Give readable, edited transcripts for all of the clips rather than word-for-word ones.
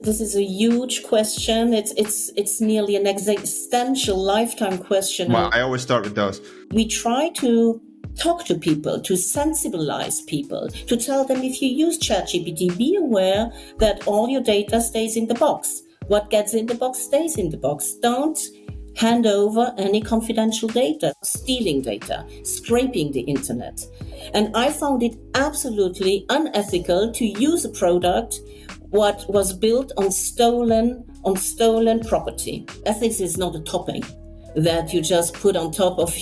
This is a huge question. It's nearly an existential lifetime question. Well, I always start with those. We try to talk to people, to sensibilize people, to tell them if you use ChatGPT, be aware that all your data stays in the box. What gets in the box stays in the box. Don't hand over any confidential data, stealing data, scraping the internet. And I found it absolutely unethical to use a product what was built on stolen property. Ethics is not a topping that you just put on top of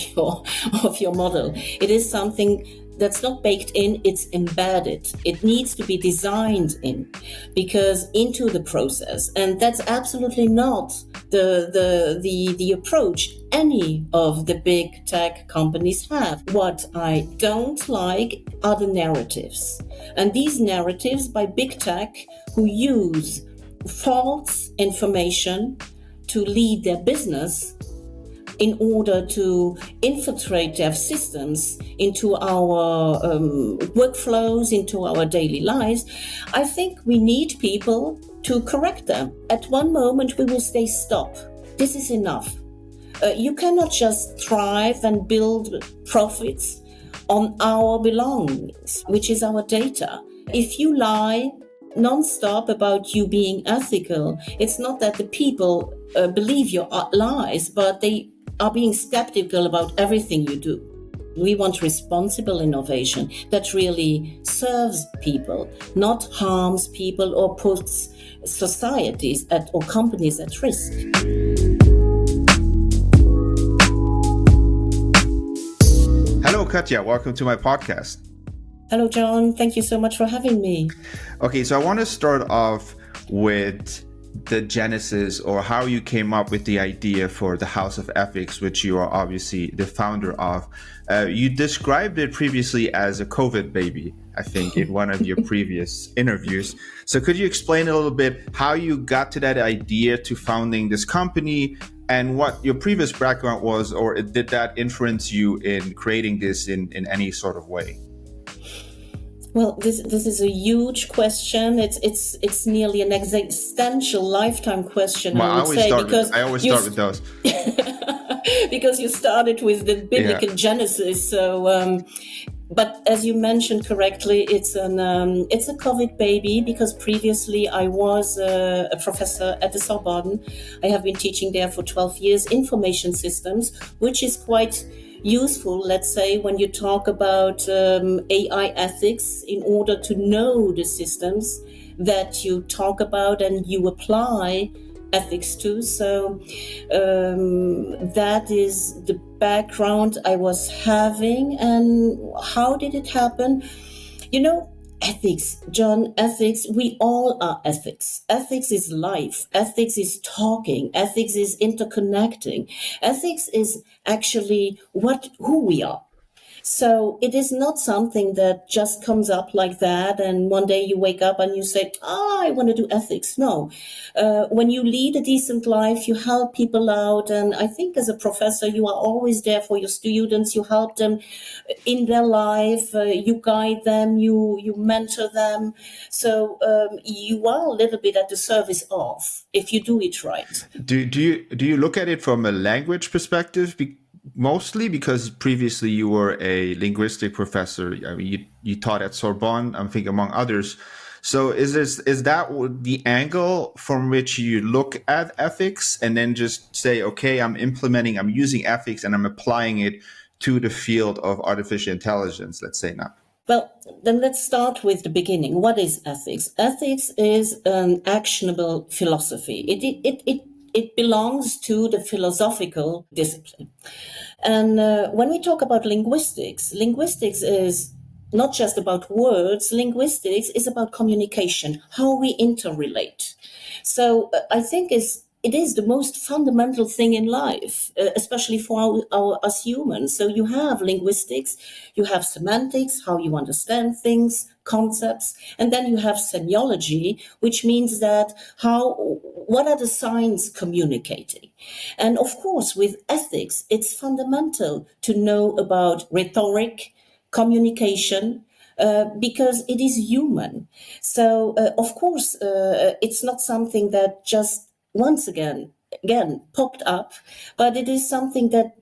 your model. It is something that's not baked in, it's embedded. It needs to be designed into the process. And that's absolutely not the approach any of the big tech companies have. What I don't like are the narratives. And these narratives by big tech who use false information to lead their business in order to infiltrate their systems into our workflows, into our daily lives. I think we need people to correct them. At one moment, we will say, stop. This is enough. You cannot just thrive and build profits on our belongings, which is our data. If you lie non-stop about you being ethical, it's not that the people believe your lies, but they are being skeptical about everything you do. We want responsible innovation that really serves people, not harms people or puts societies or companies at risk. Hello, Katja. Welcome to my podcast. Hello, John. Thank you so much for having me. Okay, so I want to start off with the genesis or how you came up with the idea for the House of Ethics, which you are obviously the founder of. You described it previously as a COVID baby, I think, in one of your previous interviews. So could you explain a little bit how you got to that idea to founding this company and what your previous background was, or did that influence you in creating this in any sort of way? Well, this is a huge question. It's nearly an existential lifetime question. Well, I always start with those. Because you started with the biblical Genesis. So, but as you mentioned correctly, it's a COVID baby because previously I was a professor at the Sorbonne. I have been teaching there for 12 years, information systems, which is quite useful, let's say, when you talk about AI ethics in order to know the systems that you talk about and you apply ethics to. So that is the background I was having. And how did it happen? You know, ethics, John, ethics, we all are ethics. Ethics is life. Ethics is talking. Ethics is interconnecting. Ethics is actually who we are. So it is not something that just comes up like that and one day you wake up and you say, I want to do ethics. No. When you lead a decent life, you help people out. And I think as a professor, you are always there for your students. You help them in their life. You guide them. You mentor them. So you are a little bit at the service of, if you do it right. Do you look at it from a language perspective? Mostly because previously you were a linguistic professor. I mean, you taught at Sorbonne, I think, among others. So is that the angle from which you look at ethics and then just say, okay, I'm using ethics and I'm applying it to the field of artificial intelligence, let's say now? Well, then let's start with the beginning. What is ethics? Ethics is an actionable philosophy. It belongs to the philosophical discipline. And when we talk about linguistics is not just about words. Linguistics is about communication, how we interrelate. So I think it is the most fundamental thing in life, especially for us humans. So you have linguistics, you have semantics, how you understand things, concepts, and then you have semiology, which means that what are the signs communicating? And of course, with ethics, it's fundamental to know about rhetoric, communication, because it is human. So, of course, it's not something that just once again popped up, but it is something that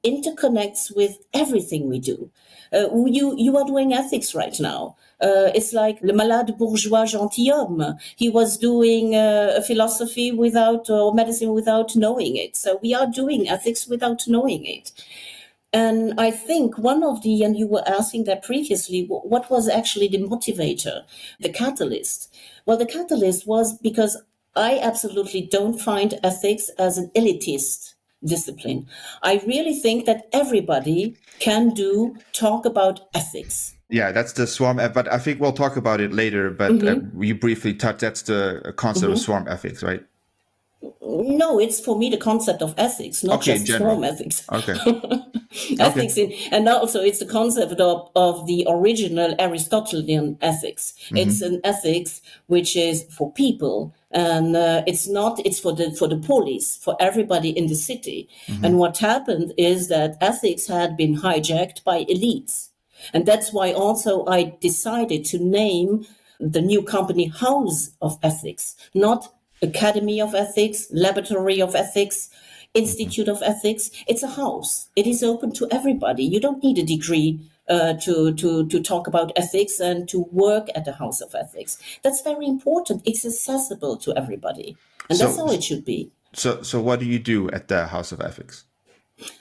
interconnects with everything we do. You are doing ethics right now. It's like le malade bourgeois gentilhomme. He was doing philosophy without or medicine without knowing it. So we are doing ethics without knowing it. And I think one of the, and you were asking that previously, what was actually the motivator, the catalyst? Well, the catalyst was because I absolutely don't find ethics as an elitist discipline. I really think that everybody can talk about ethics. Yeah, that's the swarm, but I think we'll talk about it later. But you briefly touched, that's the concept of swarm ethics, right? No, it's for me the concept of ethics, not Okay, in just general. swarm ethics. Okay. Ethics, and also it's the concept of the original Aristotelian ethics. It's an ethics which is for people, and it's for the police, for everybody in the city. And what happened is that ethics had been hijacked by elites. And that's why also I decided to name the new company House of Ethics, not Academy of Ethics, Laboratory of Ethics, Institute of Ethics. It's a house. It is open to everybody. You don't need a degree to talk about ethics and to work at the House of Ethics. That's very important. It's accessible to everybody. And that's how it should be. So what do you do at the House of Ethics?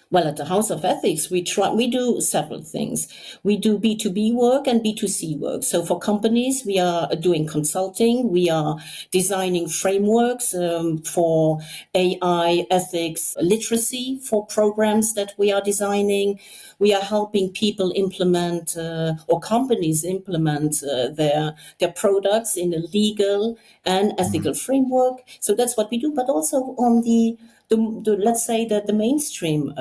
Well, at the House of Ethics, we do several things. We do B2B work and B2C work. So for companies, we are doing consulting. We are designing frameworks for AI ethics literacy for programs that we are designing. We are helping people implement or companies implement their products in a legal and ethical framework. So that's what we do. But also on the let's say that the mainstream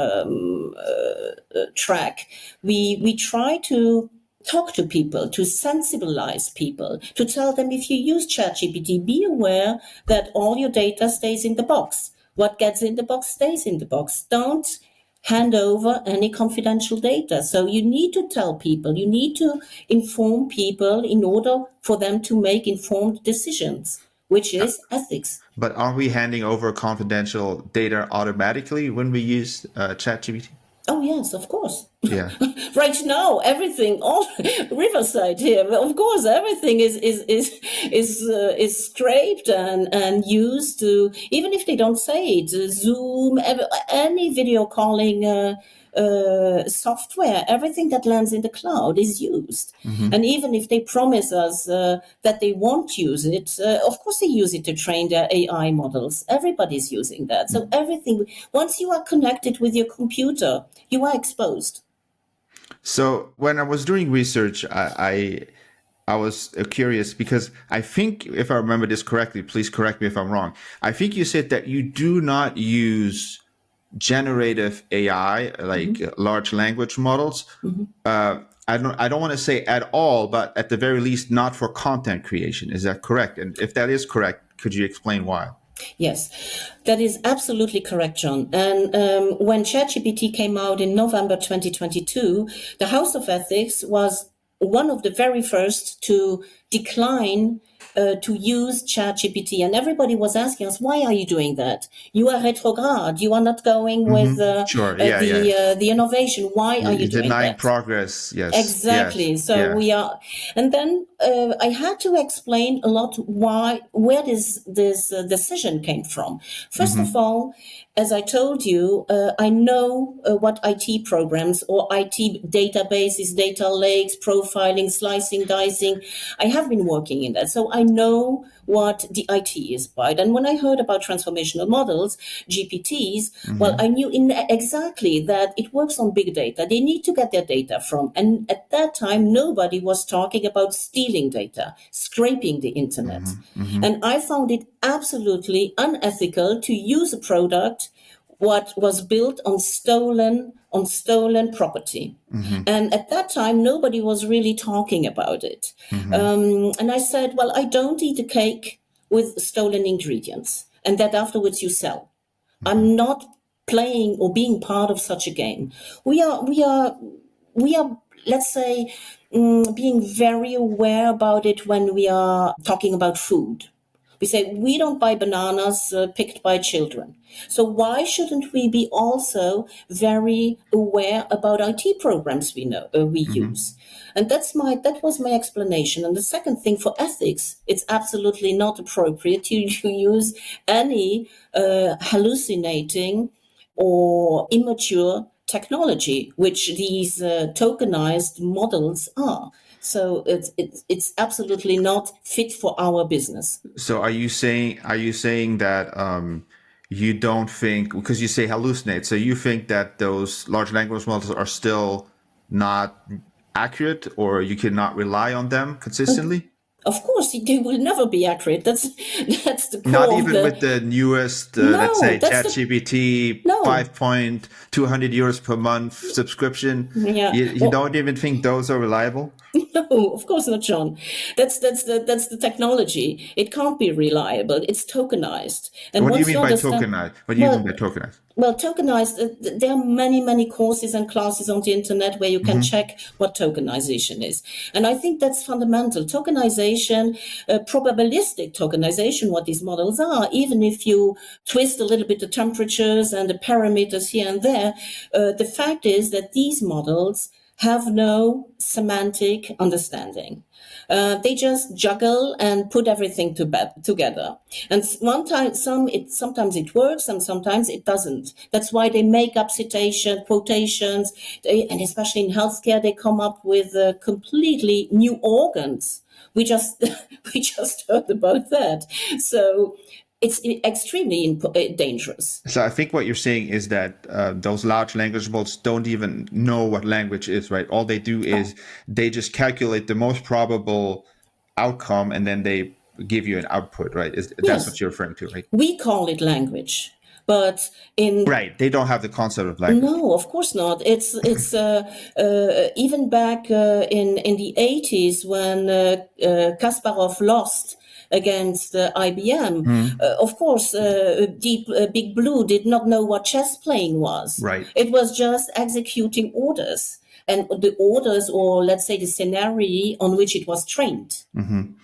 track, we try to talk to people, to sensibilize people, to tell them if you use ChatGPT, be aware that all your data stays in the box. What gets in the box stays in the box. Don't hand over any confidential data. So you need to tell people, you need to inform people in order for them to make informed decisions, which is ethics. But aren't we handing over confidential data automatically when we use ChatGPT? Oh yes, of course. Yeah. Right now, everything, all Riverside here, of course, everything is scraped and used to, even if they don't say it, Zoom, any video calling software, everything that lands in the cloud is used. And even if they promise us that they won't use it, of course they use it to train their AI models. Everybody's using that. So everything, once you are connected with your computer, you are exposed. So when I was doing research, I was curious because I think, if I remember this correctly, please correct me if I'm wrong. I think you said that you do not use generative AI, like large language models. I don't want to say at all, but at the very least, not for content creation. Is that correct? And if that is correct, could you explain why? Yes, that is absolutely correct, John. And when ChatGPT came out in November 2022, the House of Ethics was one of the very first to decline to use ChatGPT. And everybody was asking us, why are you doing that? You are retrograde. You are not going with the innovation. Why are you doing denying that? progress. Yes. Exactly. Yes. So yeah. we are, and then I had to explain a lot where this decision came from. First of all, as I told you, I know what IT programs or IT databases, data lakes, profiling, slicing, dicing. I have been working in that, so I know what the IT is about. And when I heard about transformational models, GPTs, well, I knew exactly that it works on big data. They need to get their data from. And at that time, nobody was talking about stealing data, scraping the internet. And I found it absolutely unethical to use a product what was built on stolen property. And at that time, nobody was really talking about it. And I said, well, I don't eat a cake with stolen ingredients and that afterwards you sell. I'm not playing or being part of such a game. We are let's say, being very aware about it when we are talking about food. We say we don't buy bananas picked by children. So why shouldn't we be also very aware about IT programs we use? And that was my explanation. And the second thing, for ethics, it's absolutely not appropriate to use any hallucinating or immature technology, which these tokenized models are. So it's absolutely not fit for our business. So are you saying that you don't think, because you say hallucinate, so you think that those large language models are still not accurate, or you cannot rely on them consistently? Of course, they will never be accurate. That's the Not core of even the. with the newest, let's No, say, that's the ChatGPT no. 5.200 euros per month subscription. Yeah. You Well, don't even think those are reliable? no, of course not, John. That's the technology. It can't be reliable. It's tokenized, and What do you once you mean by understand, tokenized? What do you mean by well, tokenized? well, tokenized, there are many, many courses and classes on the internet where you can check what tokenization is. And I think that's fundamental. Tokenization, probabilistic tokenization, what these models are, even if you twist a little bit the temperatures and the parameters here and there, the fact is that these models have no semantic understanding. They just juggle and put everything together. And sometimes it works and sometimes it doesn't. That's why they make up citation, quotations, and especially in healthcare, they come up with completely new organs. We just we just heard about that. So it's extremely dangerous. So I think what you're saying is that those large language models don't even know what language is, right? All they do is they just calculate the most probable outcome, and then they give you an output, right? That's what Yes, you're referring to, right? we call it language, but in Right. They don't have the concept of language. no, of course not. Even back in the 80s when Kasparov lost against IBM. Of course, Big Blue did not know what chess playing was. Right. It was just executing orders. And the orders, or let's say the scenario on which it was trained,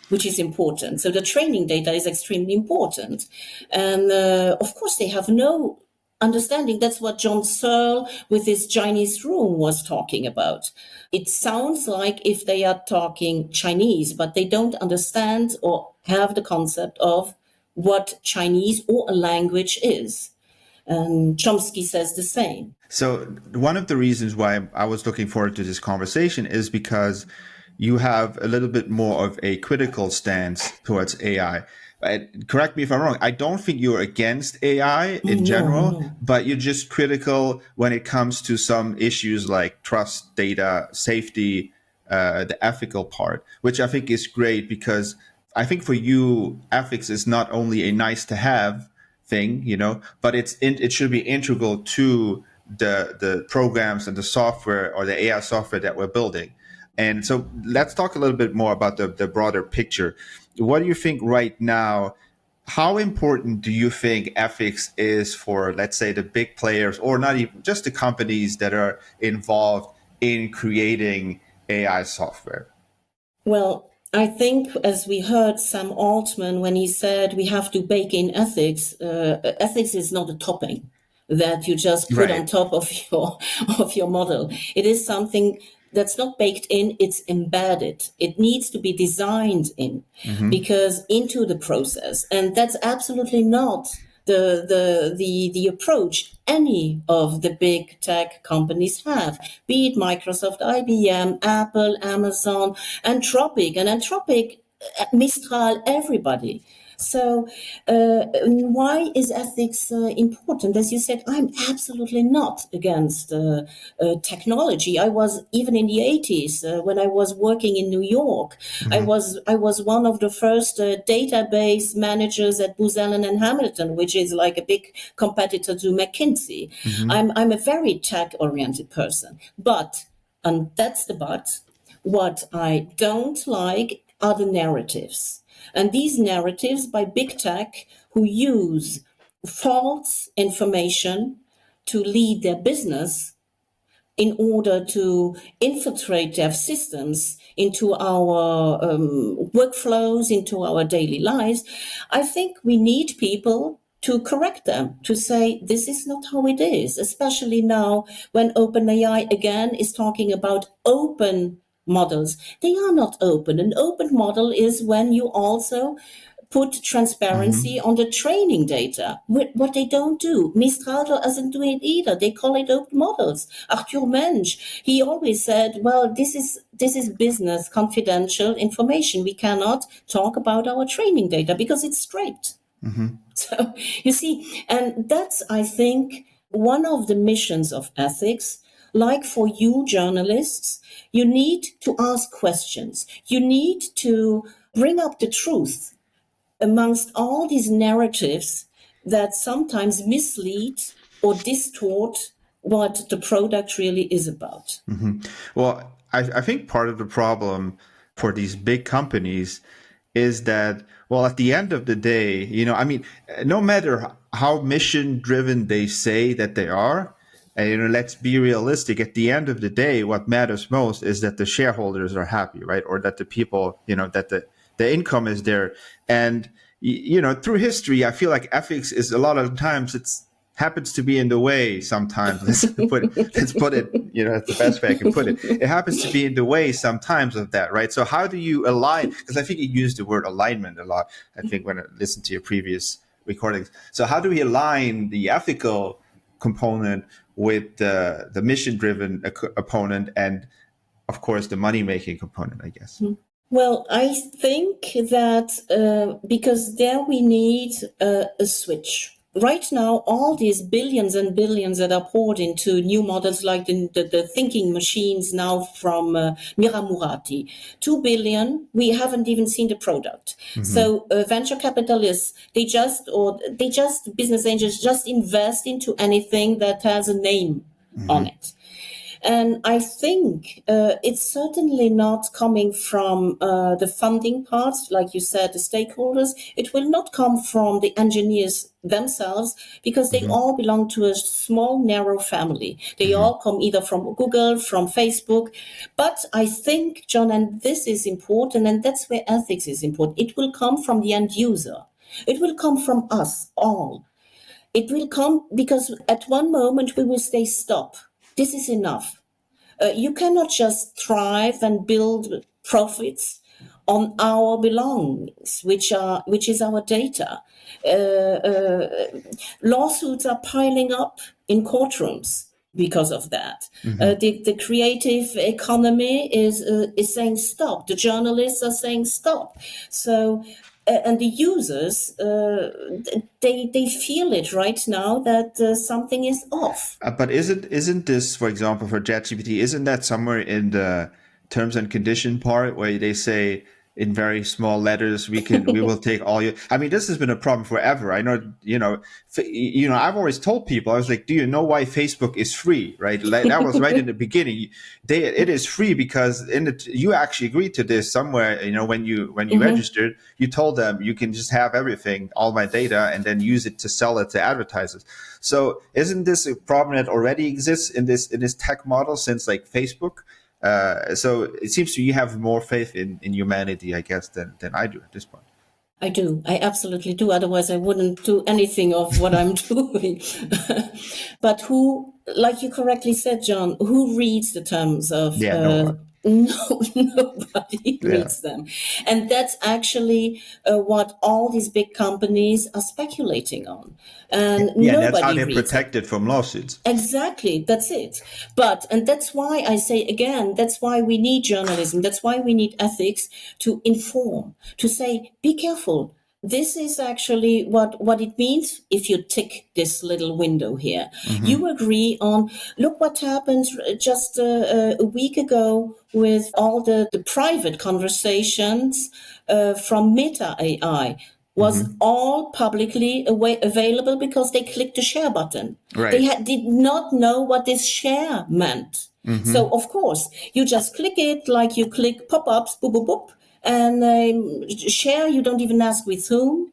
which is important. So the training data is extremely important. And of course, they have no understanding. That's what John Searle with his Chinese room was talking about. It sounds like if they are talking Chinese, but they don't understand or have the concept of what Chinese or a language is. And Chomsky says the same. So one of the reasons why I was looking forward to this conversation is because you have a little bit more of a critical stance towards AI. Correct me if I'm wrong. I don't think you're against AI in general, No. but you're just critical when it comes to some issues like trust, data, safety, the ethical part, which I think is great, because I think for you, ethics is not only a nice to have thing, but it should be integral to the programs and the software, or the AI software that we're building. And so let's talk a little bit more about the broader picture. What do you think right now? How important do you think ethics is for, let's say, the big players, or not even just the companies that are involved in creating AI software? Well, I think, as we heard Sam Altman when he said we have to bake in ethics, ethics is not a topping that you just put on Right. top of your model. It is something that's not baked in, it's embedded. It needs to be designed in, because into the process. And that's absolutely not the approach any of the big tech companies have, be it Microsoft, IBM, Apple, Amazon, Anthropic, Mistral, everybody. So, why is ethics important? As you said, I'm absolutely not against technology. I was even in the 80s when I was working in New York. I was one of the first database managers at Booz Allen and Hamilton, which is like a big competitor to McKinsey. I'm a very tech oriented person, but, and that's the but, what I don't like are the narratives. And these narratives by big tech who use false information to lead their business in order to infiltrate their systems into our workflows, into our daily lives, I think we need people to correct them, to say this is not how it is, especially now when OpenAI again is talking about open models. They are not open. An open model is when you also put transparency on the training data. What they don't do. Mistral doesn't do it either. They call it open models. Arthur Mensch, he always said, well, this is business confidential information. We cannot talk about our training data because it's scraped. So you see, and that's, I think, one of the missions of ethics. Like for you journalists, you need to ask questions. You need to bring up the truth amongst all these narratives that sometimes mislead or distort what the product really is about. Well, I think part of the problem for these big companies is that, well, at the end of the day, I mean, no matter how mission driven they say that they are, and let's be realistic, at the end of the day, what matters most is that the shareholders are happy, right? Or that the people, that the income is there. And, through history, I feel like ethics is a lot of times it's happens to be in the way sometimes. Let's put it, that's the best way I can put it. It happens to be in the way sometimes of that, right? So how do you align? Because I think you used the word alignment a lot, I think, when I listened to your previous recordings. So how do we align the ethical component with the mission-driven opponent and, of course, the money-making component, I guess? Well, I think that because there we need a switch. Right now, all these billions and billions that are poured into new models like the thinking machines now from Mira Murati, 2 billion, we haven't even seen the product. So venture capitalists, business angels just invest into anything that has a name on it. And I think it's certainly not coming from the funding part, like you said, the stakeholders. It will not come from the engineers themselves because they all belong to a small, narrow family. They all come either from Google, from Facebook. But I think, John, and this is important, and that's where ethics is important, it will come from the end user. It will come from us all. It will come because at one moment we will say, stop. This is enough. You cannot just thrive and build profits on our belongings, which is our data. Lawsuits are piling up in courtrooms because of that. The creative economy is saying stop. The journalists are saying stop. So. And the users, they feel it right now that something is off. But isn't this, for example, for ChatGPT, isn't that somewhere in the terms and condition part where they say in very small letters we will take all your? I mean, this has been a problem forever. I know, I've always told people, I was like, do you know why Facebook is free? Right, like, that was right in the beginning. It is free because you actually agreed to this somewhere. When you registered, you told them you can just have everything, all my data, and then use it to sell it to advertisers. So isn't this a problem that already exists in this tech model since like Facebook? So it seems to you have more faith in humanity, I guess, than I do at this point. I do. I absolutely do. Otherwise, I wouldn't do anything of what I'm doing. But who, like you correctly said, John, who reads the terms of... Nobody reads them. And that's actually what all these big companies are speculating on. And that's how they're protected from lawsuits. Exactly, that's it. And that's why I say again, that's why we need journalism. That's why we need ethics to inform, to say, be careful. This is actually what it means if you tick this little window here. You agree on, look what happened just a week ago with all the private conversations from Meta AI. Was all publicly available because they clicked the share button. Right. They did not know what this share meant. So, of course, you just click it like you click pop-ups, boop, boop, boop, and share. You don't even ask with whom.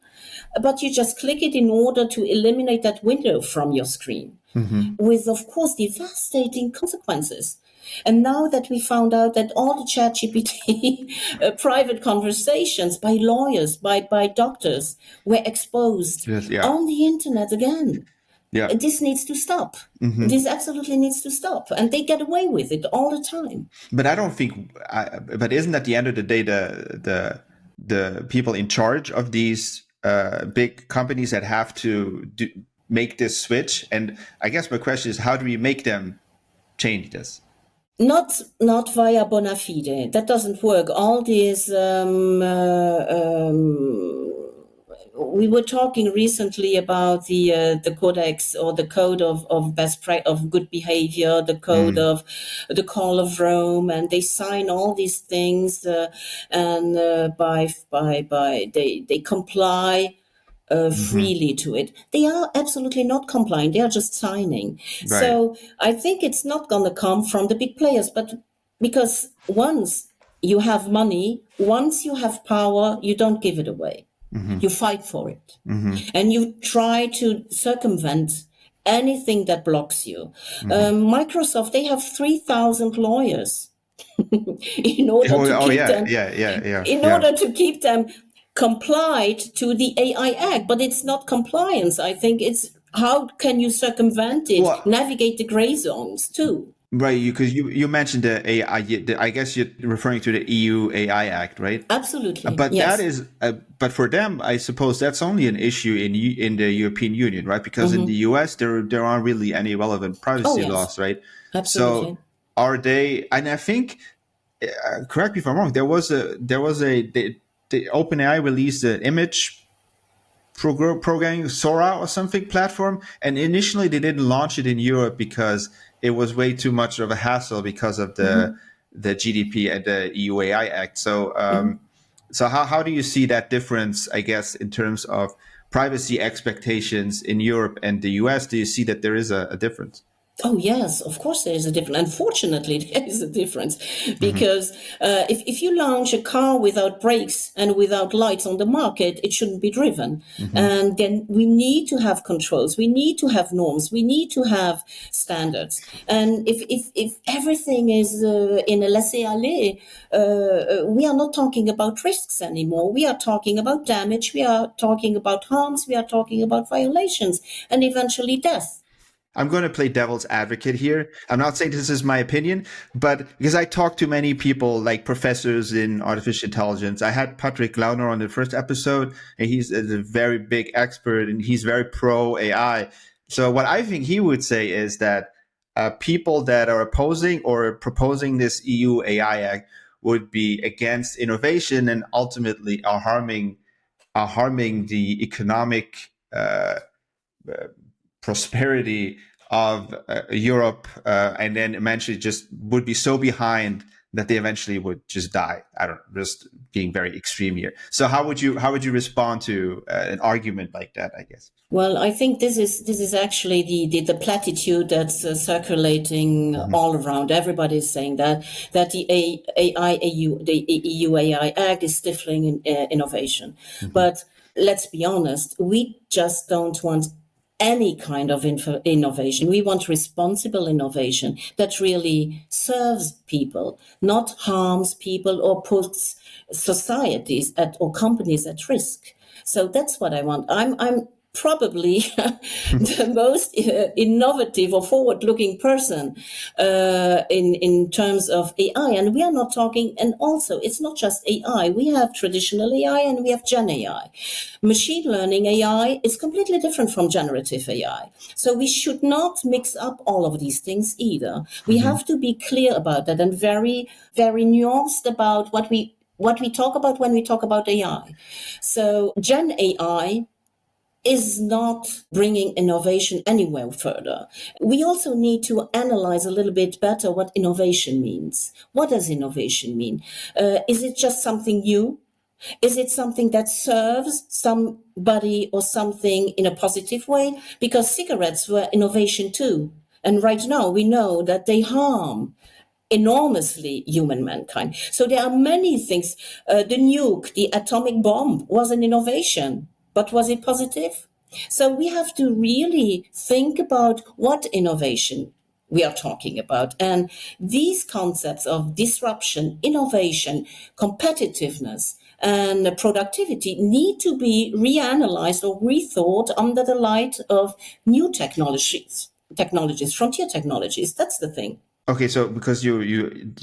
but you just click it in order to eliminate that window from your screen, with, of course, devastating consequences. And now that we found out that all the ChatGPT private conversations by lawyers, by doctors, were exposed Yes, yeah. on the internet again. Yeah. This needs to stop. This absolutely needs to stop. And they get away with it all the time. But I don't think. But isn't at the end of the day the people in charge of these big companies that have to make this switch? And I guess my question is, how do we make them change this? Not via bona fide. That doesn't work. All these we were talking recently about the codex or the code of of good behavior, the code of the Call of Rome, and they sign all these things, and they comply freely to it. They are absolutely not complying. They are just signing. Right. So I think it's not going to come from the big players, but because once you have money, once you have power, you don't give it away. You fight for it. And you try to circumvent anything that blocks you. Microsoft, they have 3,000 lawyers in order to keep them complied to the AI Act, but it's not compliance. I think it's how can you circumvent it, navigate the gray zones too. Right, because you mentioned the AI. I guess you're referring to the EU AI Act, right? Absolutely. But yes. that is, but for them, I suppose that's only an issue in the European Union, right? Because in the US, there aren't really any relevant privacy laws, right? Absolutely. So are they? And I think, correct me if I'm wrong. The OpenAI released an image programming Sora or something platform, and initially they didn't launch it in Europe because it was way too much of a hassle because of the GDP and the EU AI Act. So so how do you see that difference, I guess, in terms of privacy expectations in Europe and the US? Do you see that there is a difference? Oh, yes, of course there is a difference. Unfortunately, there is a difference because if you launch a car without brakes and without lights on the market, it shouldn't be driven. And then we need to have controls. We need to have norms. We need to have standards. And if everything is in a laissez-aller, we are not talking about risks anymore. We are talking about damage. We are talking about harms. We are talking about violations and eventually death. I'm going to play devil's advocate here. I'm not saying this is my opinion, but because I talked to many people like professors in artificial intelligence. I had Patrick Launer on the first episode, and he's a very big expert and he's very pro AI. So what I think he would say is that people that are opposing or proposing this EU AI Act would be against innovation and ultimately are harming the economic prosperity of Europe, and then eventually just would be so behind that they eventually would just die. I don't know, just being very extreme here. So how would you respond to an argument like that, I guess? Well, I think this is actually the platitude that's circulating all around. Everybody is saying that the EU AI Act is stifling innovation. But let's be honest, we just don't want any kind of innovation. We want responsible innovation that really serves people, not harms people or puts societies or companies at risk. So that's what I want. I'm probably the most innovative or forward-looking person in terms of AI. And we are not talking, and also it's not just AI. We have traditional AI and we have Gen AI. Machine learning AI is completely different from generative AI. So we should not mix up all of these things either. We have to be clear about that and very, very nuanced about what we talk about when we talk about AI. So Gen AI is not bringing innovation anywhere further. We also need to analyze a little bit better what innovation means. What does innovation mean? Is it just something new? Is it something that serves somebody or something in a positive way? Because cigarettes were innovation too. And right now we know that they harm enormously human mankind. So there are many things. The nuke, the atomic bomb was an innovation, but was it positive? So we have to really think about what innovation we are talking about. And these concepts of disruption, innovation, competitiveness, and productivity need to be reanalyzed or rethought under the light of new technologies, frontier technologies. That's the thing. Okay, so because you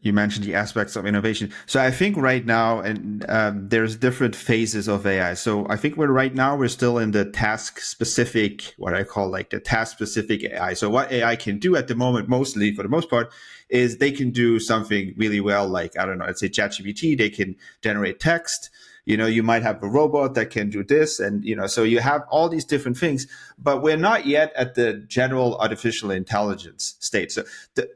mentioned the aspects of innovation, so I think right now, and there's different phases of AI. So I think we're still in the task specific, what I call like the task specific AI. So what AI can do at the moment, mostly for the most part, is they can do something really well, like I don't know, let's say ChatGPT. They can generate text. You might have a robot that can do this, and so you have all these different things, but we're not yet at the general artificial intelligence state. So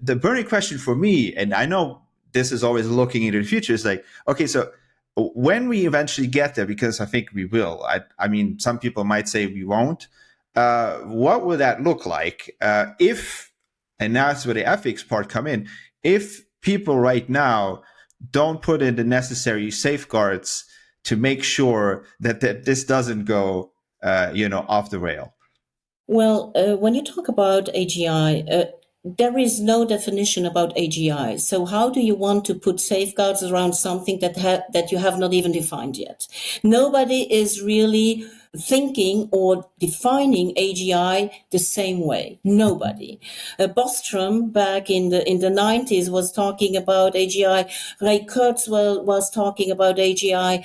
the burning question for me, and I know this is always looking into the future, is like, okay, so when we eventually get there, because I think we will. I mean, some people might say we won't. What will that look like if? And that's where the ethics part come in. If people right now don't put in the necessary safeguards to make sure that this doesn't go, off the rail. Well, when you talk about AGI, there is no definition about AGI. So how do you want to put safeguards around something that you have not even defined yet? Nobody is really thinking or defining AGI the same way. Nobody. Bostrom back in the 90s was talking about AGI. Ray Kurzweil was talking about AGI.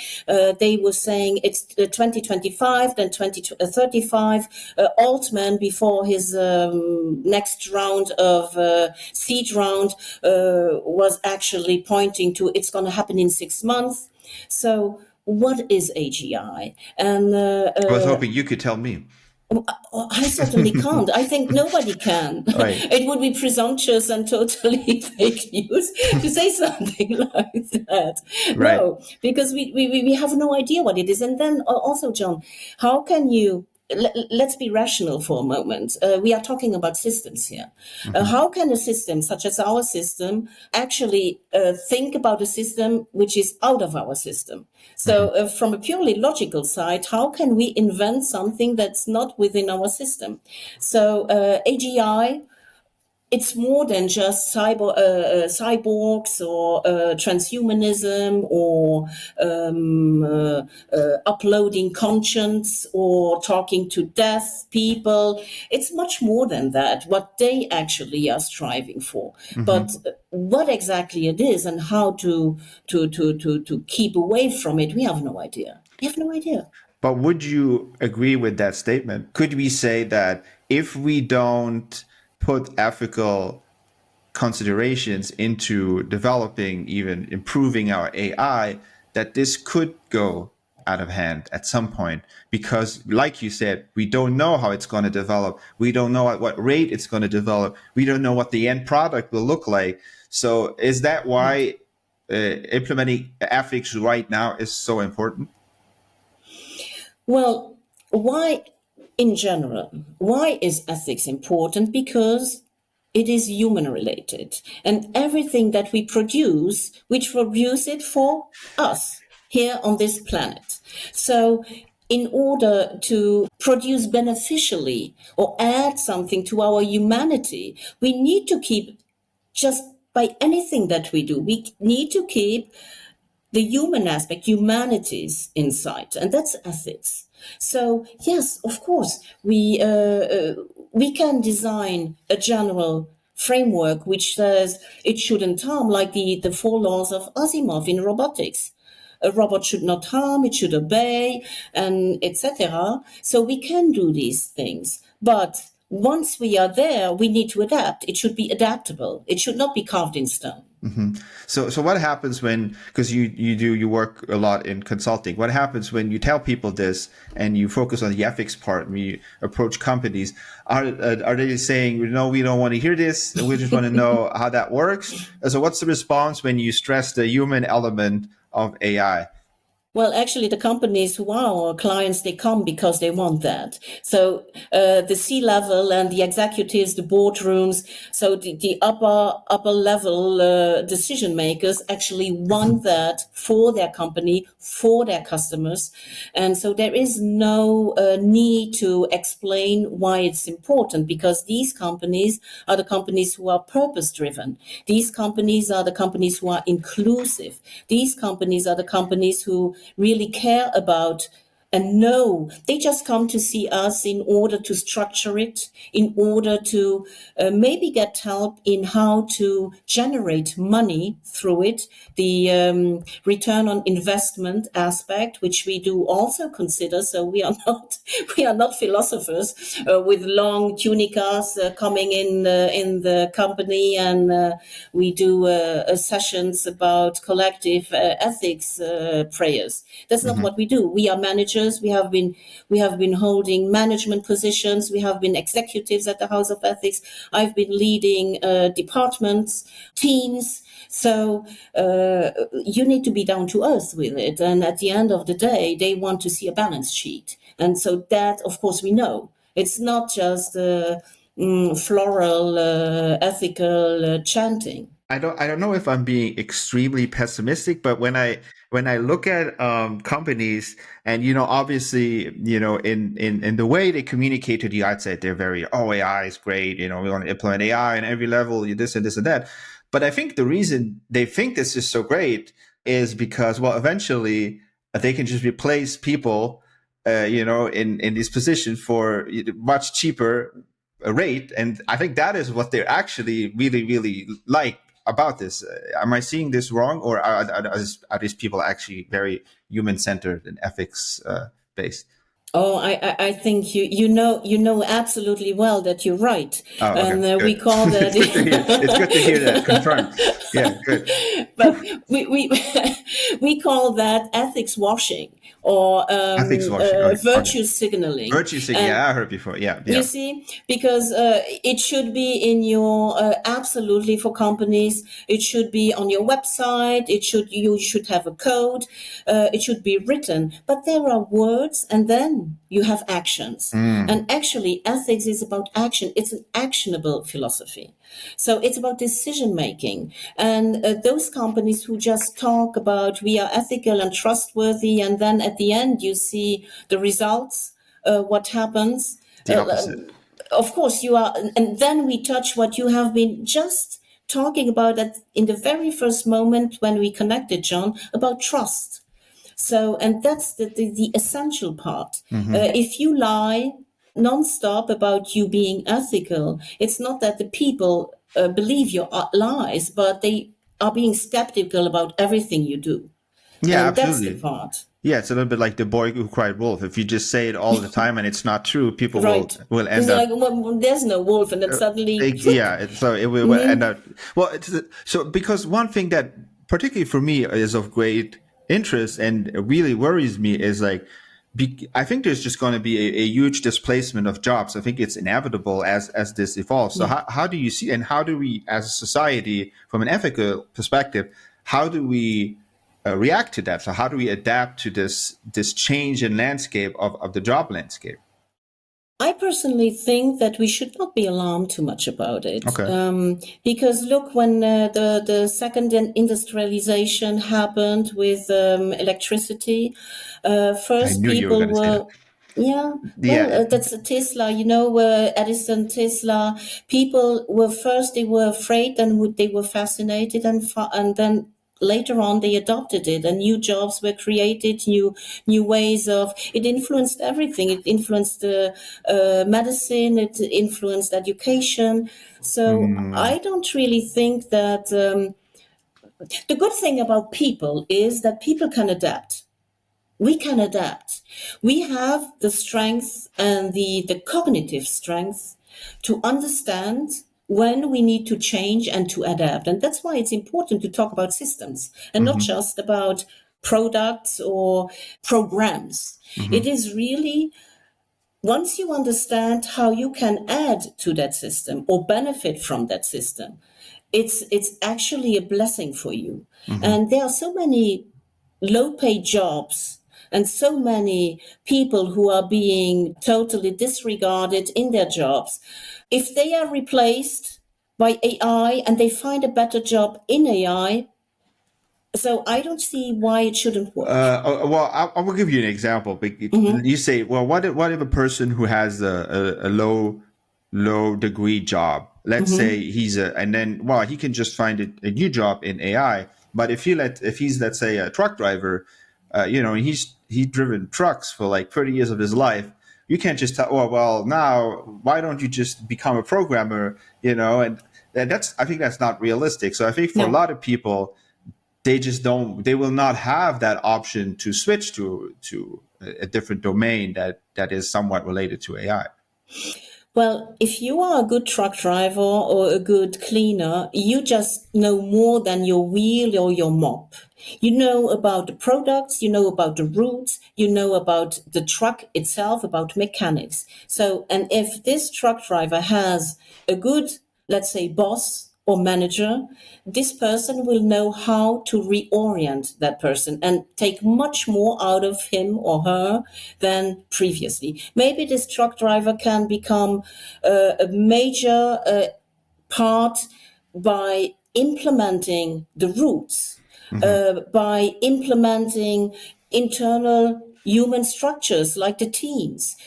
They were saying it's 2025, then 2035. Altman, before his next round of seed round, was actually pointing to it's going to happen in 6 months. So what is AGI? And I was hoping you could tell me. I certainly can't. I think nobody can. Right. It would be presumptuous and totally fake news to say something like that. Right. No, because we have no idea what it is. And then also, John, how can you... Let's be rational for a moment. We are talking about systems here. How can a system such as our system actually think about a system which is out of our system? So from a purely logical side, how can we invent something that's not within our system? So AGI, it's more than just cyborgs or transhumanism or uploading conscience or talking to deaf people. It's much more than that, what they actually are striving for. But what exactly it is and how to keep away from it, we have no idea. We have no idea. But would you agree with that statement? Could we say that if we don't put ethical considerations into developing, even improving our AI, that this could go out of hand at some point? Because like you said, we don't know how it's going to develop. We don't know at what rate it's going to develop. We don't know what the end product will look like. So is that why implementing ethics right now is so important? Well, why, in general, why is ethics important? Because it is human related. And everything that we produce it for us here on this planet. So in order to produce beneficially or add something to our humanity, we need to keep, just by anything that we do, we need to keep the human aspect, humanities in sight, and that's ethics. So yes, of course, we can design a general framework which says it shouldn't harm, like the 4 laws of Asimov in robotics. A robot should not harm, it should obey, and etc. So we can do these things, but once we are there, we need to adapt. It should be adaptable. It should not be carved in stone. Mm-hmm. So what happens when, because you work a lot in consulting, what happens when you tell people this and you focus on the ethics part and you approach companies? Are they saying, no, we don't want to hear this, we just want to know how that works? So what's the response when you stress the human element of AI? Well, actually, the companies who are our clients, they come because they want that. So the C-level and the executives, the boardrooms, so the upper level decision makers actually want that for their company, for their customers, and so there is no need to explain why it's important, because these companies are the companies who are purpose-driven. These companies are the companies who are inclusive. These companies are the companies who really care about and know. They just come to see us in order to structure it, in order to maybe get help in how to generate money through it, the return on investment aspect, which we do also consider. So we are not philosophers with long tunicas coming in the company, and we do sessions about collective ethics prayers. That's not what we do. We are managers. We have been holding management positions. We have been executives at the House of Ethics. I've been leading departments, teams. So you need to be down to earth with it. And at the end of the day, they want to see a balance sheet. And so that, of course, we know. It's not just floral, ethical chanting. I don't know if I'm being extremely pessimistic, but when I look at companies, and obviously, in the way they communicate to the outside, they're very, oh, AI is great, we want to implement AI on every level, this and this and that. But I think the reason they think this is so great is because, well, eventually they can just replace people, in these positions for much cheaper rate, and I think that is what they're actually really, really like about this. Am I seeing this wrong, or are these people actually very human centered and ethics based? Oh, I think you know absolutely well that you're right, Oh, okay, and we good. call that. It's good to hear. It's good to hear that confirmed. Yeah, good. But we we call that ethics washing, or Ethics washing. Okay, okay. virtue signaling, Virtue signaling. and Yeah, I heard before. Yeah, you yeah. see, because it should be in your absolutely for companies. It should be on your website. You should have a code. It should be written. But there are words, and then you have actions. Mm. And actually, ethics is about action. It's an actionable philosophy. So it's about decision making. And those companies who just talk about we are ethical and trustworthy, and then at the end you see the results. What happens? The opposite. Of course, you are, and then we touch what you have been just talking about that in the very first moment when we connected, John, about trust. So, and that's the essential part. If you lie nonstop about you being ethical, it's not that the people believe your lies, but they are being skeptical about everything you do. Yeah, And that's the absolutely. part. Yeah, it's a little bit like the boy who cried wolf. If you just say it all the time and it's not true, people will Right. will It's end up. like, well, there's no wolf, and then suddenly, Yeah, so it will end up. Well, so because one thing that particularly for me is of great interest and really worries me is like, I think there's just going to be a huge displacement of jobs. I think it's inevitable as this evolves. So yeah. how do you see, and how do we as a society, from an ethical perspective, how do we react to that? So how do we adapt to this change in landscape of the job landscape? I personally think that we should not be alarmed too much about it, Okay. because look, when the second industrialization happened with electricity, I first knew you were people going to say that. were. Yeah, well, Yeah. that's a Tesla, Edison, Tesla. People were first, they were afraid, then they were fascinated, and then later on they adopted it, and new jobs were created, new ways of. It influenced everything. It influenced medicine. It influenced education. So Mm, I don't really think that. The good thing about people is that people can adapt. We can adapt. We have the strength and the cognitive strength to understand when we need to change and to adapt. And that's why it's important to talk about systems and not hmm just about products or programs. It hmm is really once you understand how you can add to that system or benefit from that system, it's actually a blessing for you. hmm And there are so many low-paid jobs and so many people who are being totally disregarded in their jobs, if they are replaced by AI and they find a better job in AI, so I don't see why it shouldn't work. Well, I will give you an example. You say, well, what if a person who has a low degree job, let's say and then, well, he can just find a new job in AI. But if he's, let's say, a truck driver, he's driven trucks for like 30 years of his life. You can't just tell, oh, well, now why don't you just become a programmer? And I think that's not realistic. So I think for a No. lot of people, they will not have that option to switch to a different domain that is somewhat related to AI. Well, if you are a good truck driver or a good cleaner, you just know more than your wheel or your mop. You know about the products, you know about the routes, you know about the truck itself, about mechanics. So, and if this truck driver has a good, let's say, boss or manager, this person will know how to reorient that person and take much more out of him or her than previously. Maybe this truck driver can become a major part by implementing the routes, by implementing internal human structures like the teams,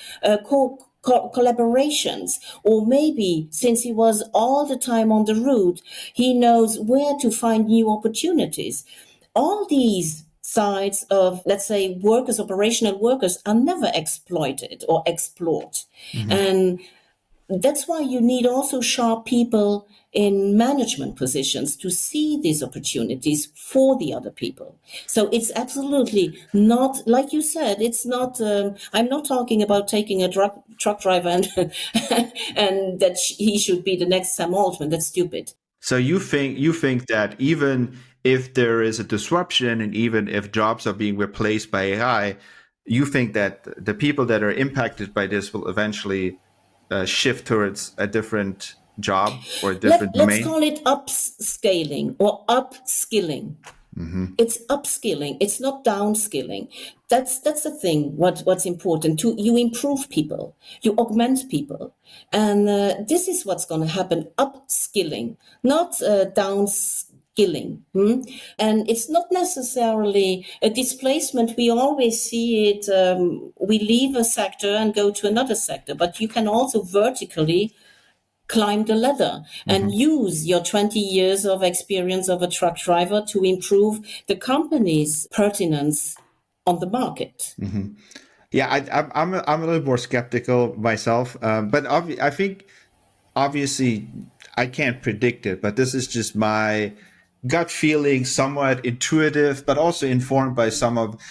collaborations, or maybe since he was all the time on the route, he knows where to find new opportunities. All these sides of, let's say, workers, operational workers, are never exploited or explored. And that's why you need also sharp people in management positions to see these opportunities for the other people. So it's absolutely not, like you said, it's not, I'm not talking about taking a truck driver and, and that he should be the next Sam Altman. That's stupid. So you think that even if there is a disruption and even if jobs are being replaced by AI, you think that the people that are impacted by this will eventually shift towards a different job or a different Let's domain? call it upscaling or upskilling. It's upskilling. It's not downskilling. That's the thing. What's important to you improve people, you augment people, and this is what's going to happen. Upskilling, not downskilling. And it's not necessarily a displacement. We always see it. We leave a sector and go to another sector, but you can also vertically climb the ladder and use your 20 years of experience of a truck driver to improve the company's pertinence on the market. Yeah, I'm a little more skeptical myself, but I think obviously I can't predict it, but this is just my gut feeling, somewhat intuitive, but also informed by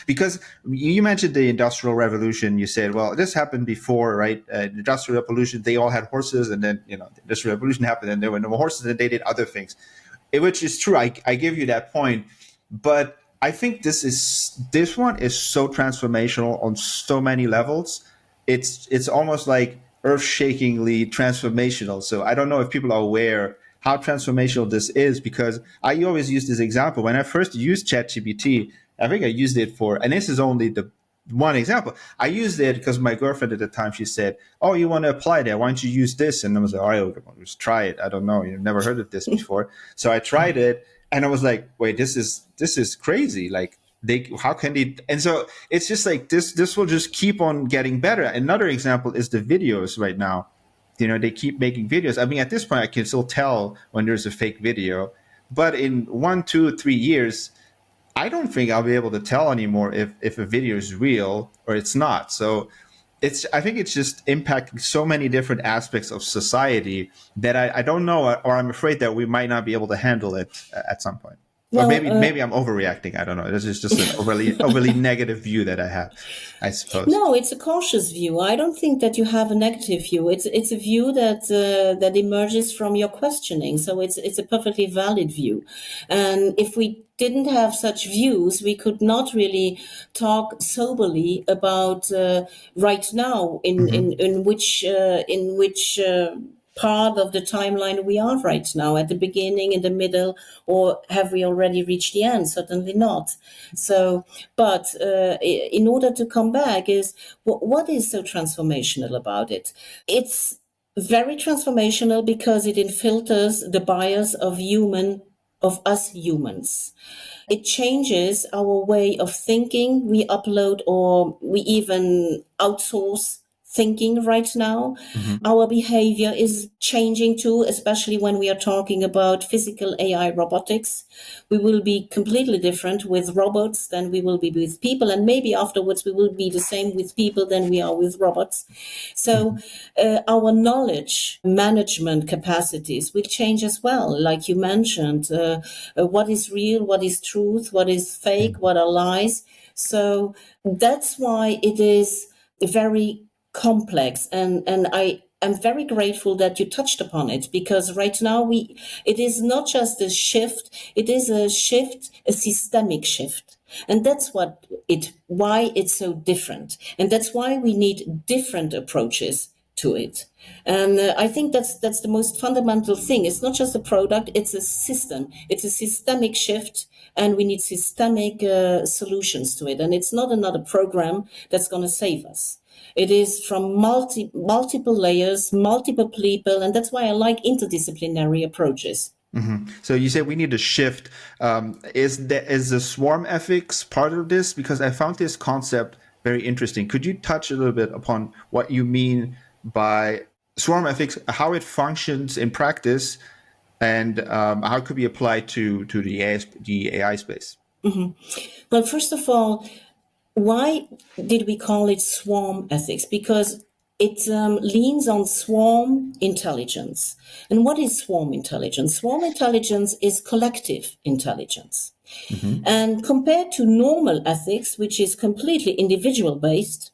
because you mentioned the Industrial Revolution. You said, well, this happened before, right? The Industrial Revolution, they all had horses, and then, the Industrial Revolution happened and there were no more horses and they did other things, which is true. I give you that point, but I think this one is so transformational on so many levels. It's almost like earth-shakingly transformational. So I don't know if people are aware how transformational this is, because I always use this example. When I first used ChatGPT, I think I used it and this is only the one example. I used it because my girlfriend at the time, she said, "Oh, you want to apply there? Why don't you use this?" And I was like, "All right, let's try it. I don't know. You've never heard of this before." So I tried it, and I was like, "Wait, this is crazy. Like, how can they?" And so it's just like this will just keep on getting better. Another example is the videos right now. They keep making videos. I mean, at this point, I can still tell when there's a fake video, but in 1, 2, 3 years, I don't think I'll be able to tell anymore if a video is real or it's not. So I think it's just impacting so many different aspects of society that I don't know, or I'm afraid that we might not be able to handle it at some point. Or Well, maybe I'm overreacting. I don't know. This is just an overly negative view that I have, I suppose. no, it's a cautious view. I don't think that you have a negative view. It's a view that emerges from your questioning. So it's a perfectly valid view. And if we didn't have such views, we could not really talk soberly about right now in which part of the timeline we are right now, at the beginning, in the middle, or have we already reached the end? Certainly not. So, but in order to come back, is what is so transformational about it? It's very transformational because it infiltrates the bias of us humans. It changes our way of thinking. We upload or we even outsource thinking right now. Mm-hmm. Our behavior is changing too, especially when we are talking about physical AI robotics. We will be completely different with robots than we will be with people. And maybe afterwards we will be the same with people than we are with robots. So our knowledge management capacities will change as well. Like you mentioned, what is real, what is truth, what is fake, what are lies. So that's why it is very complex, and I am very grateful that you touched upon it, because right now it is not just a shift, it is a shift, a systemic shift. And that's why it's so different. And that's why we need different approaches to it. And I think that's the most fundamental thing. It's not just a product, it's a system. It's a systemic shift, and we need systemic solutions to it. And it's not another program that's going to save us. It is from multiple layers, multiple people, and that's why I like interdisciplinary approaches. Mm-hmm. So you said we need to shift. Is the swarm ethics part of this? Because I found this concept very interesting. Could you touch a little bit upon what you mean by swarm ethics, how it functions in practice, and how it could be applied to the AI space? Mm-hmm. Well, first of all, why did we call it swarm ethics? Because it leans on swarm intelligence. And what is swarm intelligence? Swarm intelligence is collective intelligence. Mm-hmm. And compared to normal ethics, which is completely individual based,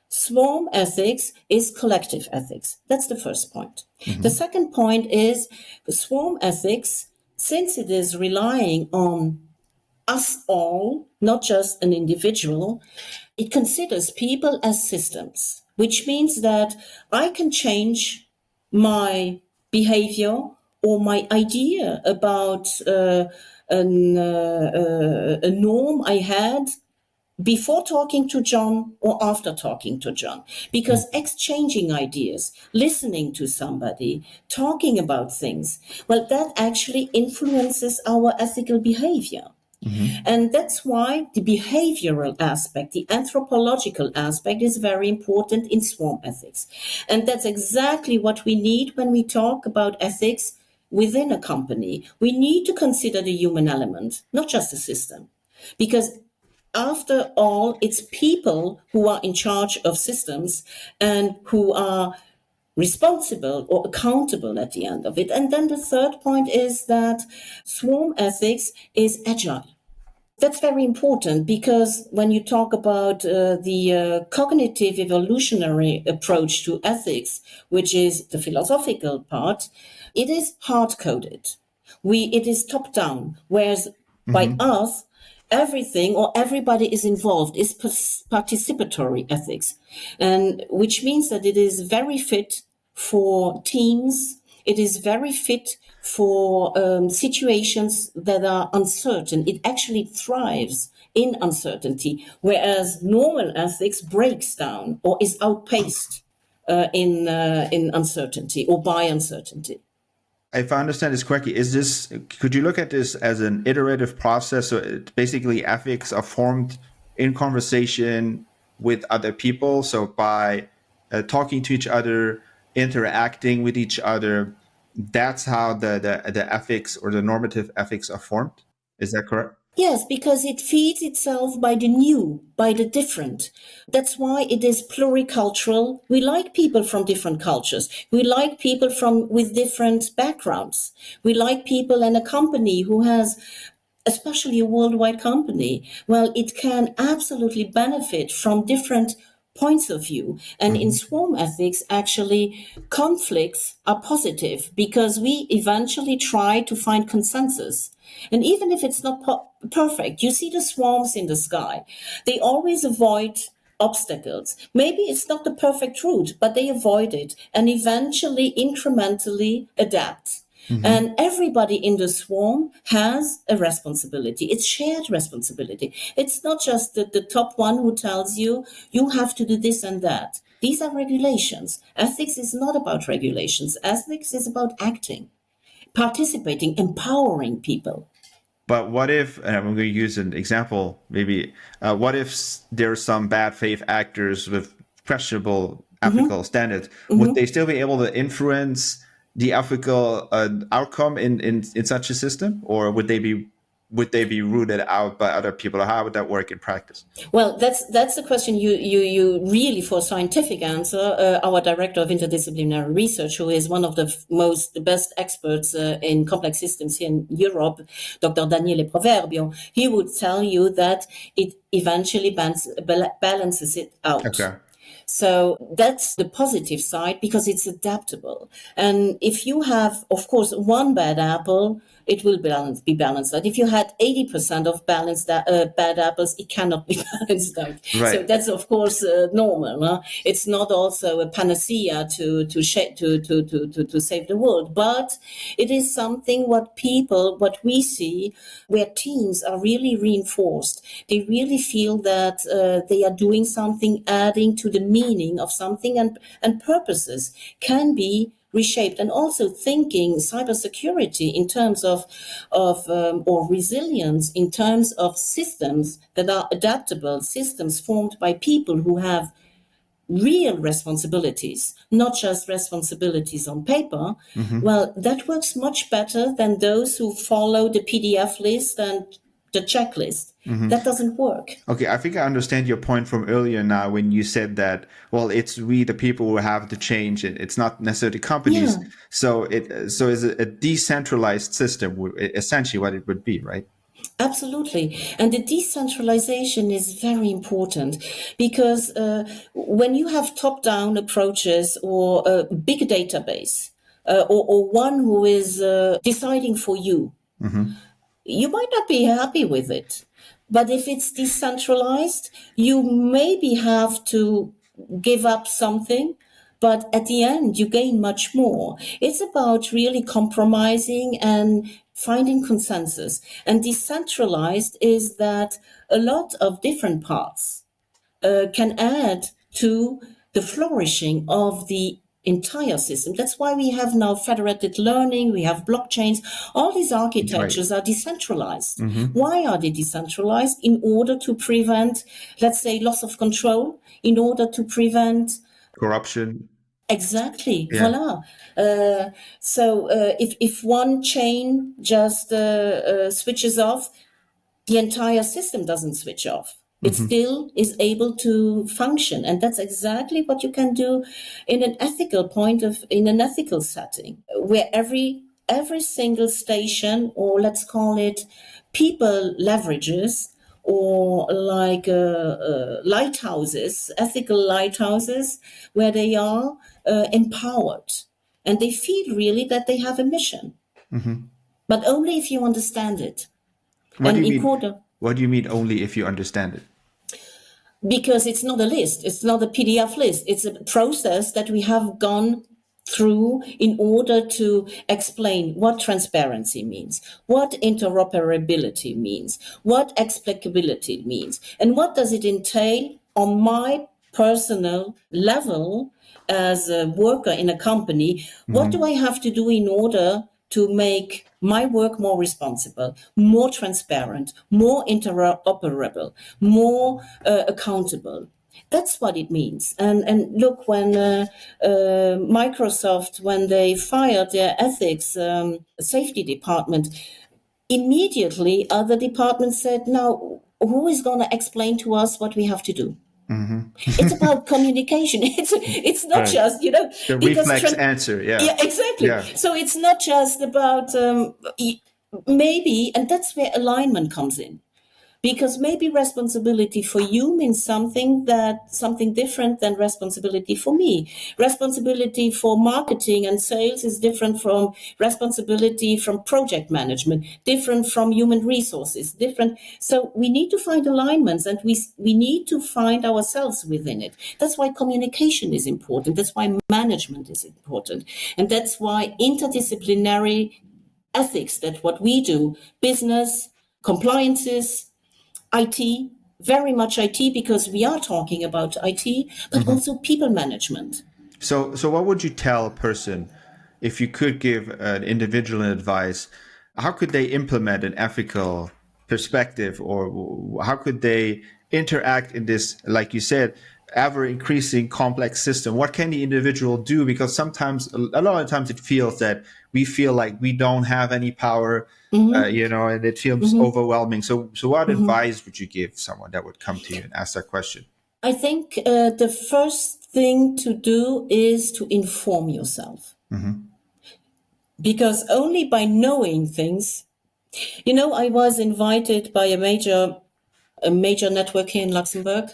swarm ethics is collective ethics. That's the first point. Mm-hmm. The second point is swarm ethics, since it is relying on us all, not just an individual, it considers people as systems, which means that I can change my behavior or my idea about a norm I had before talking to John or after talking to John. Because exchanging ideas, listening to somebody, talking about things, well, that actually influences our ethical behavior. Mm-hmm. And that's why the behavioral aspect, the anthropological aspect is very important in swarm ethics. And that's exactly what we need when we talk about ethics within a company. We need to consider the human element, not just the system. Because after all, it's people who are in charge of systems and who are responsible or accountable at the end of it. And then the third point is that swarm ethics is agile. That's very important, because when you talk about the cognitive evolutionary approach to ethics, which is the philosophical part, it is hard coded. It is top down, whereas by Mm-hmm. us, everything or everybody is involved is participatory ethics, and which means that it is very fit for teams. It is very fit for situations that are uncertain. It actually thrives in uncertainty, whereas normal ethics breaks down or is outpaced in uncertainty or by uncertainty. If I understand this correctly, could you look at this as an iterative process? So basically ethics are formed in conversation with other people. So by talking to each other, interacting with each other, that's how the ethics or the normative ethics are formed. Is that correct? Yes, because it feeds itself by the new, by the different. That's why it is pluricultural. We like people from different cultures. We like people with different backgrounds. We like people in a company who has, especially a worldwide company. Well, it can absolutely benefit from different points of view. And in swarm ethics, actually, conflicts are positive because we eventually try to find consensus. And even if it's not perfect, you see the swarms in the sky. They always avoid obstacles. Maybe it's not the perfect route, but they avoid it and eventually incrementally adapt. And everybody in the swarm has a responsibility. It's shared responsibility. It's not just the top one who tells you, you have to do this and that. These are regulations. Ethics is not about regulations. Ethics is about acting, participating, empowering people. But what if, and I'm going to use an example, maybe, what if there are some bad faith actors with questionable ethical standards? Would they still be able to influence the ethical outcome in such a system, or would they be rooted out by other people? Or how would that work in practice? Well, that's the question you really, for a scientific answer, our director of interdisciplinary research, who is one of the best experts in complex systems here in Europe, Dr. Daniele Proverbio, he would tell you that it eventually balances it out. Okay. So that's the positive side because it's adaptable. And if you have, of course, one bad apple, it will be balanced out. If you had 80% of bad apples, it cannot be balanced out. Right. So that's, of course, normal. Huh? It's not also a panacea to save the world, but it is something what we see where teams are really reinforced. They really feel that they are doing something, adding to the meaning of something, and purposes can be reshaped. And also thinking cybersecurity in terms of or resilience in terms of systems that are adaptable, systems formed by people who have real responsibilities, not just responsibilities on paper. Well, that works much better than those who follow the PDF list and the checklist. That doesn't work. Okay, I think I understand your point from earlier now when you said that, well, it's we the people who have to change it. It's not necessarily companies. Yeah. So is it a decentralized system, essentially what it would be, right? Absolutely. And the decentralization is very important because when you have top-down approaches or a big database or one who is deciding for you, you might not be happy with it. But if it's decentralized, you maybe have to give up something, but at the end, you gain much more. It's about really compromising and finding consensus. And decentralized is that a lot of different parts can add to the flourishing of the entire system. That's why we have now federated learning, we have blockchains. All these architectures are decentralized. Why are they decentralized? In order to prevent, let's say, loss of control, in order to prevent corruption. Exactly. Yeah. Voila. So if one chain just switches off, the entire system doesn't switch off. It still is able to function. And that's exactly what you can do in an ethical setting, where every single station, or let's call it people leverages, or like lighthouses, ethical lighthouses, where they are empowered. And they feel really that they have a mission. But only if you understand it. What do you mean only if you understand it? Because it's not a list, it's not a PDF list, it's a process that we have gone through in order to explain what transparency means, what interoperability means, what explicability means, and what does it entail on my personal level as a worker in a company. What do I have to do in order to make my work more responsible, more transparent, more interoperable, more accountable? That's what it means. And look, when Microsoft, when they fired their ethics safety department, immediately other departments said, now, who is going to explain to us what we have to do? It's about communication. It's not just, the reflex answer. Yeah, exactly. Yeah. So it's not just about maybe, and that's where alignment comes in. Because maybe responsibility for you means something different than responsibility for me. Responsibility for marketing and sales is different from responsibility from project management, different from human resources, different. So we need to find alignments, and we need to find ourselves within it. That's why communication is important. That's why management is important. And that's why interdisciplinary ethics, that what we do, business, compliances, IT, very much IT, because we are talking about IT, but also people management. So what would you tell a person if you could give an individual advice? How could they implement an ethical perspective, or how could they interact in this, like you said, ever increasing complex system? What can the individual do? Because sometimes, a lot of times, it feels that we feel like we don't have any power, and it feels overwhelming. So what advice would you give someone that would come to you and ask that question? I think the first thing to do is to inform yourself. Because only by knowing things, I was invited by a major network here in Luxembourg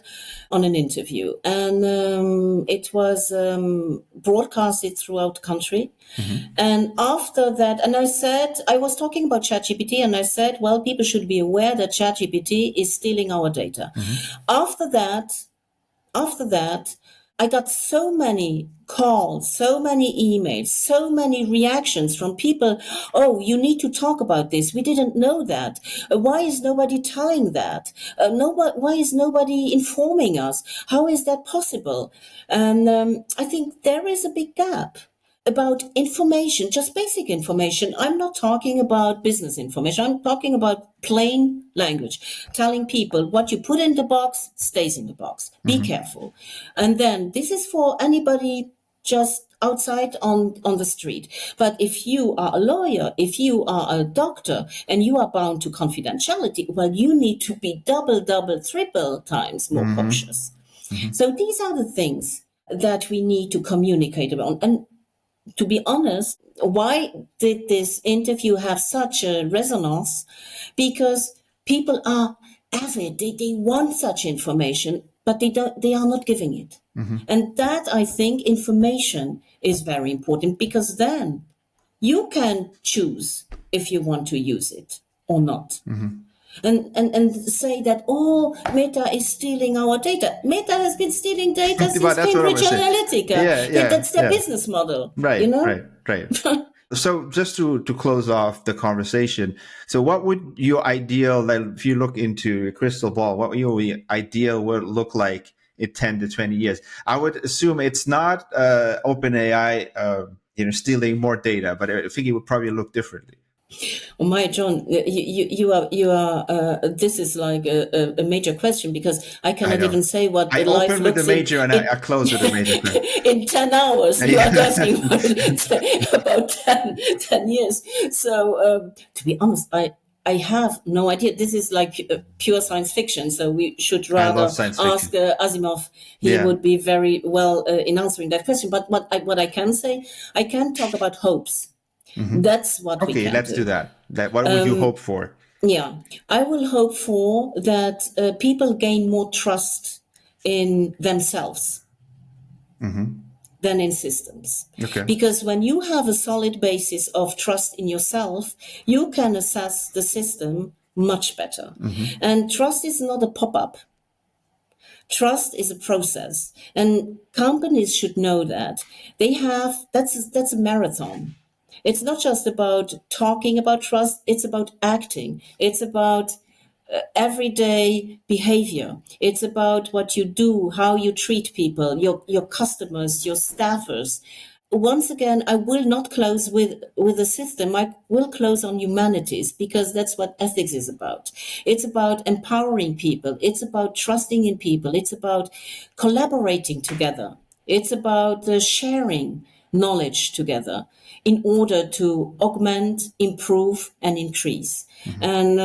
on an interview, and it was broadcasted throughout the country. And after that, and I was talking about ChatGPT, and I said, well, people should be aware that ChatGPT is stealing our data. After that, I got so many calls, so many emails, so many reactions from people. Oh, you need to talk about this. We didn't know that. Why is nobody telling that? Why is nobody informing us? How is that possible? And I think there is a big gap about information, just basic information. I'm not talking about business information. I'm talking about plain language, telling people what you put in the box stays in the box. Be careful. And then this is for anybody just outside on the street. But if you are a lawyer, if you are a doctor, and you are bound to confidentiality, well, you need to be double, triple times more cautious. So these are the things that we need to communicate about. And to be honest, why did this interview have such a resonance? Because people are avid, they want such information, but they are not giving it. And that, I think, information is very important, because then you can choose if you want to use it or not. And say that, oh, Meta is stealing our data. Meta has been stealing data since Cambridge Analytica. That's their business model. Right. So just to close off the conversation, so what would your ideal, like, if you look into a crystal ball, what would your ideal would look like in 10 to 20 years? I would assume it's not OpenAI stealing more data, but I think it would probably look differently. Oh my, John, you are. This is like a major question, because I cannot even say what I life open with looks the major in, and I close with the major. In 10 hours. You are asking about 10 years. So to be honest, I have no idea. This is like pure science fiction. So we should rather ask Asimov. He would be very well in answering that question. But what I can say, I can talk about hopes. That's what we can do. Okay, let's do that. What would you hope for? Yeah, I will hope for that people gain more trust in themselves than in systems. Okay. Because when you have a solid basis of trust in yourself, you can assess the system much better. And trust is not a pop-up. Trust is a process, and companies should know that. That's a marathon. It's not just about talking about trust, it's about acting. It's about everyday behavior. It's about what you do, how you treat people, your customers, your staffers. Once again, I will not close with a system. I will close on humanities, because that's what ethics is about. It's about empowering people. It's about trusting in people. It's about collaborating together. It's about sharing knowledge together in order to augment, improve, and increase. And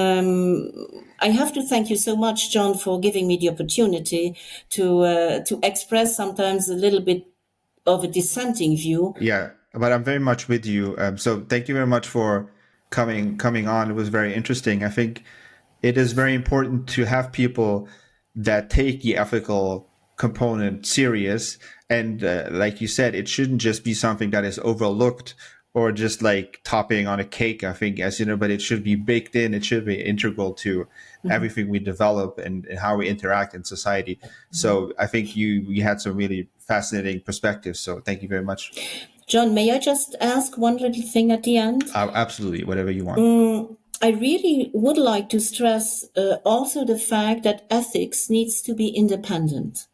I have to thank you so much, John, for giving me the opportunity to express sometimes a little bit of a dissenting view. Yeah, but I'm very much with you. So thank you very much for coming on. It was very interesting. I think it is very important to have people that take the ethical component serious. And like you said, it shouldn't just be something that is overlooked or just like topping on a cake, I think, but it should be baked in. It should be integral to everything we develop and how we interact in society. So I think you had some really fascinating perspectives. So thank you very much. John, may I just ask one little thing at the end? Absolutely, whatever you want. I really would like to stress also the fact that ethics needs to be independent.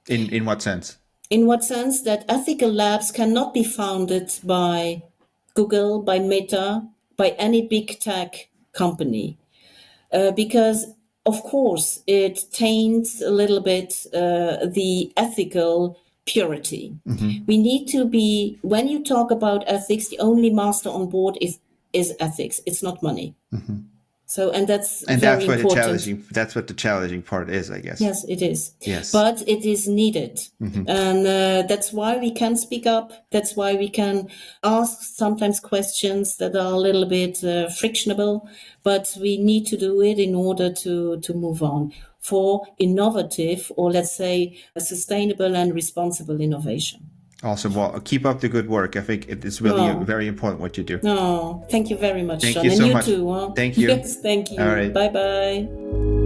In what sense? In what sense? That ethical labs cannot be founded by Google, by Meta, by any big tech company. Because, of course, it taints a little bit the ethical purity. We need to be, when you talk about ethics, the only master on board is ethics. It's not money. So, and that's very important. That's what the challenging part is, I guess. Yes, it is. Yes. But it is needed. And that's why we can speak up. That's why we can ask sometimes questions that are a little bit frictionable, but we need to do it in order to move on for innovative, or let's say a sustainable and responsible innovation. Awesome. Well, keep up the good work. I think it is really very important what you do. No, thank you very much, Thank John. you so and you much. too. Huh? Thank you. Yes, thank you. All right. Bye-bye.